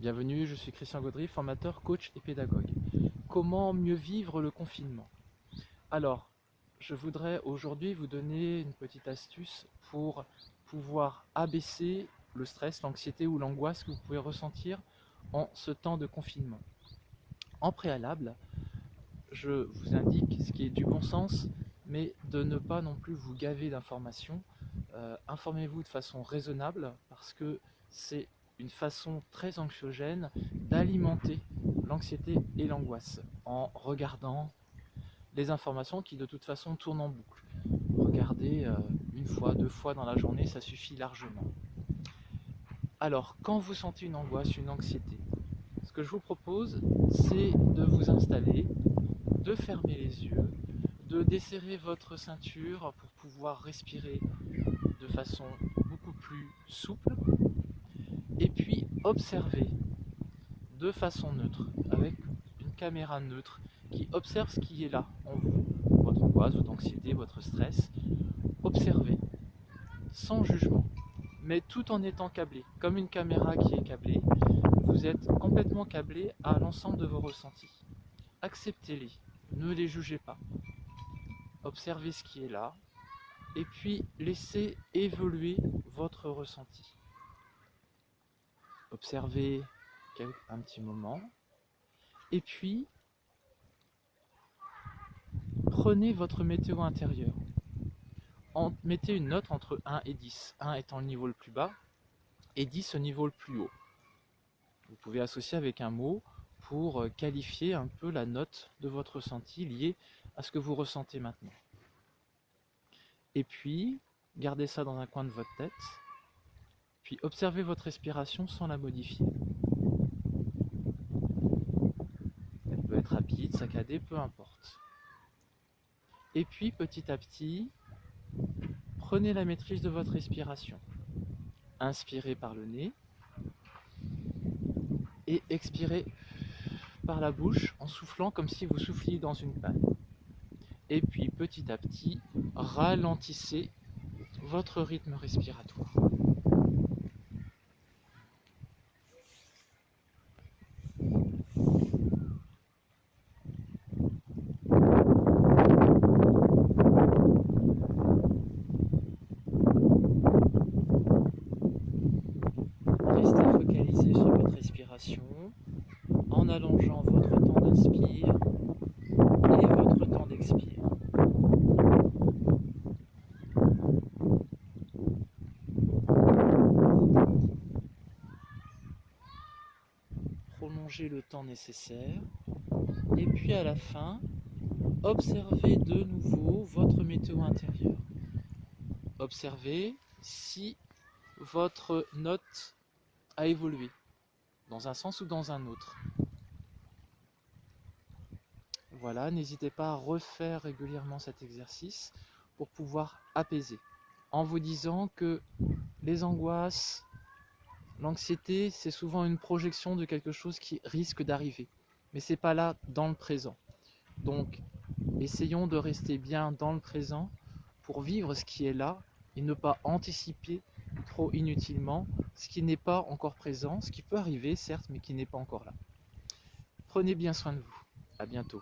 Bienvenue, je suis Christian Gaudry, formateur, coach et pédagogue. Comment mieux vivre le confinement? Alors, je voudrais aujourd'hui vous donner une petite astuce pour pouvoir abaisser le stress, l'anxiété ou l'angoisse que vous pouvez ressentir en ce temps de confinement. En préalable, je vous indique ce qui est du bon sens, mais de ne pas non plus vous gaver d'informations. Informez-vous de façon raisonnable parce que c'est une façon très anxiogène d'alimenter l'anxiété et l'angoisse en regardant les informations qui de toute façon tournent en boucle. Regardez une fois, deux fois dans la journée, ça suffit largement. Alors, quand vous sentez une angoisse, une anxiété, ce que je vous propose, c'est de vous installer, de fermer les yeux, de desserrer votre ceinture pour pouvoir respirer de façon beaucoup plus souple, et puis observer de façon neutre, avec une caméra neutre qui observe ce qui est là en vous, votre angoisse, votre anxiété, votre stress. Observez, sans jugement, mais tout en étant câblé, comme une caméra qui est câblée, vous êtes complètement câblé à l'ensemble de vos ressentis. Acceptez-les, ne les jugez pas. Observez ce qui est là, et puis laissez évoluer votre ressenti. Observez un petit moment, et puis prenez votre météo intérieure. Mettez une note entre 1 et 10, 1 étant le niveau le plus bas et 10 au niveau le plus haut. Vous pouvez associer avec un mot pour qualifier un peu la note de votre ressenti lié à ce que vous ressentez maintenant. Et puis, gardez ça dans un coin de votre tête, puis observez votre respiration sans la modifier. Elle peut être rapide, saccadée, peu importe. Et puis, petit à petit, prenez la maîtrise de votre respiration. Inspirez par le nez et expirez par la bouche en soufflant comme si vous souffliez dans une panne. Et puis petit à petit, ralentissez votre rythme respiratoire. Restez focalisé sur votre respiration en allongeant votre temps d'inspire et votre temps d'expire. Prolongez le temps nécessaire et puis à la fin, observez de nouveau votre météo intérieure. Observez si votre note a évolué dans un sens ou dans un autre. Voilà, n'hésitez pas à refaire régulièrement cet exercice pour pouvoir apaiser, en vous disant que les angoisses, l'anxiété, c'est souvent une projection de quelque chose qui risque d'arriver, mais c'est pas là dans le présent. Donc, essayons de rester bien dans le présent pour vivre ce qui est là et ne pas anticiper trop inutilement ce qui n'est pas encore présent, ce qui peut arriver certes, mais qui n'est pas encore là. Prenez bien soin de vous. À bientôt.